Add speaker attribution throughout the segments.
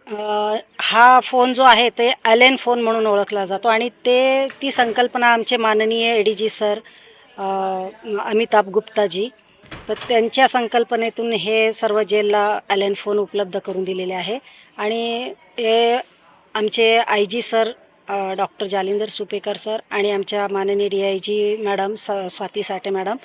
Speaker 1: हा फोन जो आहे ते ॲलेन फोन म्हणून ओळखला जातो आणि ती संकल्पना आमचे माननीय ADG सर अमिताभ गुप्ताजी, तर त्यांच्या संकल्पनेतून हे सर्व जेलला ॲलेन फोन उपलब्ध करून दिलेले आहे. आणि हे आमचे IG sir doctor Jalinder Supekar sir आणि आमच्या माननीय DIG मॅडम स्वाती साठे मॅडम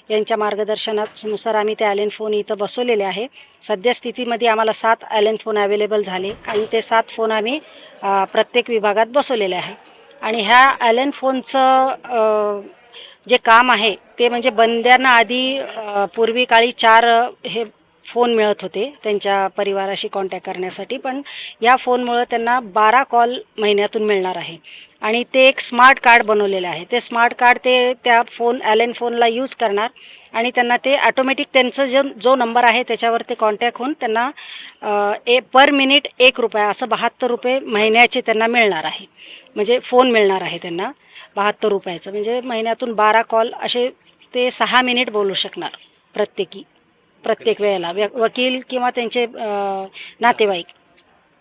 Speaker 1: यांच्या मार्गदर्शनानुसार आम्ही ते ॲलेन फोन इथं बसवलेले आहे. सद्यस्थितीमध्ये आम्हाला 7 ॲलेन फोन अवेलेबल झाले आणि ते 7 फोन आम्ही प्रत्येक विभागात बसवलेले आहे. आणि ह्या ॲलेन फोनचं जे काम आहे ते म्हणजे बंद्यांना आधी पूर्वी काळी 4 हे फोन मिळत होते त्यांच्या परिवाराशी कॉन्टॅक्ट करण्यासाठी, पण या फोनमुळं त्यांना 12 कॉल महिन्यातून मिळणार आहे. आणि ते एक स्मार्ट कार्ड बनवलेलं आहे. ते स्मार्ट कार्ड ते त्या ॲलेन फोनला यूज करणार आणि त्यांना ते ॲटोमॅटिक त्यांचं जो नंबर आहे त्याच्यावर ते कॉन्टॅक्ट होऊन त्यांना पर मिनिट ₹1 असं ₹72 महिन्याचे त्यांना मिळणार आहे. म्हणजे फोन मिळणार आहे त्यांना ₹72चं, म्हणजे महिन्यातून 12 कॉल असे ते 6 मिनिट बोलू शकणार प्रत्येक वेळेला. वकील किंवा त्यांचे नातेवाईक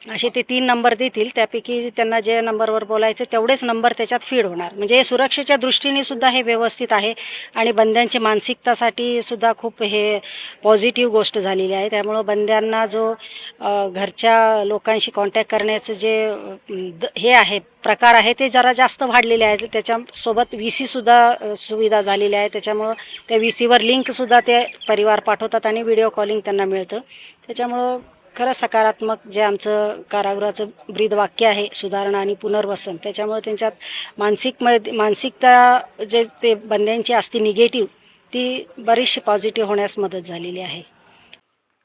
Speaker 1: असे ते 3 नंबर देतील, त्यापैकी त्यांना जे नंबरवर बोलायचे तेवढेच नंबर त्याच्यात फीड होणार. म्हणजे हे सुरक्षेच्या दृष्टीने सुद्धा हे व्यवस्थित आहे आणि बंद्यांची मानसिकतासाठी सुद्धा खूप हे पॉझिटिव्ह गोष्ट झालेली आहे. त्यामुळं बंद्यांना जो घरच्या लोकांशी कॉन्टॅक्ट करण्याचं जे हे आहे प्रकार आहे ते जरा जास्त वाढलेले आहेत. त्याच्यासोबत VC सुद्धा सुविधा झालेली आहे. त्याच्यामुळं त्या VCवर लिंकसुद्धा ते परिवार पाठवतात आणि व्हिडिओ कॉलिंग त्यांना मिळतं. त्याच्यामुळं खरंच सकारात्मक जे आमचं कारागृहाचं ब्रीदवाक्य आहे सुधारणा आणि पुनर्वसन, त्याच्यामुळे त्यांच्यात मानसिकता जे ते बंद्यांची असते निगेटिव्ह, ती बरीचशी पॉझिटिव्ह होण्यास मदत झालेली आहे.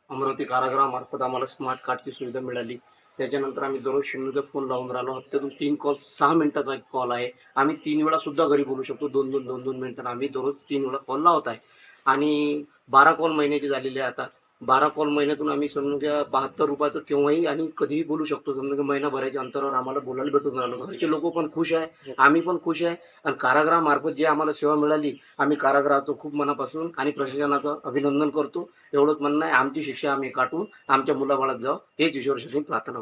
Speaker 2: अमरावती कारागृहामार्फत आम्हाला स्मार्ट कार्डची सुविधा मिळाली. त्याच्यानंतर आम्ही दररोज 0चा फोन लावून राहिलो. हप्त्यातून 3 कॉल, 6 मिनिटाचा एक कॉल आहे. आम्ही 3 वेळा सुद्धा घरी बोलू शकतो. 2-2 मिनिटांना आम्ही दररोज 3 वेळा कॉल लावत आहे. आणि 12 कॉल महिन्याचे झालेले आहे आता. 12 कॉल महिन्यातून आम्ही समजा ₹72चं केव्हाही आणि कधीही बोलू शकतो. समजा महिनाभराच्या अंतरावर आम्हाला बोलायला भेटून राहिलो. घरचे लोक पण खुश आहे, आम्ही पण खुश आहे. आणि कारागृहामार्फत जी आम्हाला सेवा मिळाली, आम्ही कारागृहाचं खूप मनापासून आणि प्रशासनाचं अभिनंदन करतो. एवढंच म्हणणं आहे. आमची शिक्षा आम्ही काटून आमच्या मुलाबाळात जावं, हेच ईश्वरचरणी प्रार्थना करतो.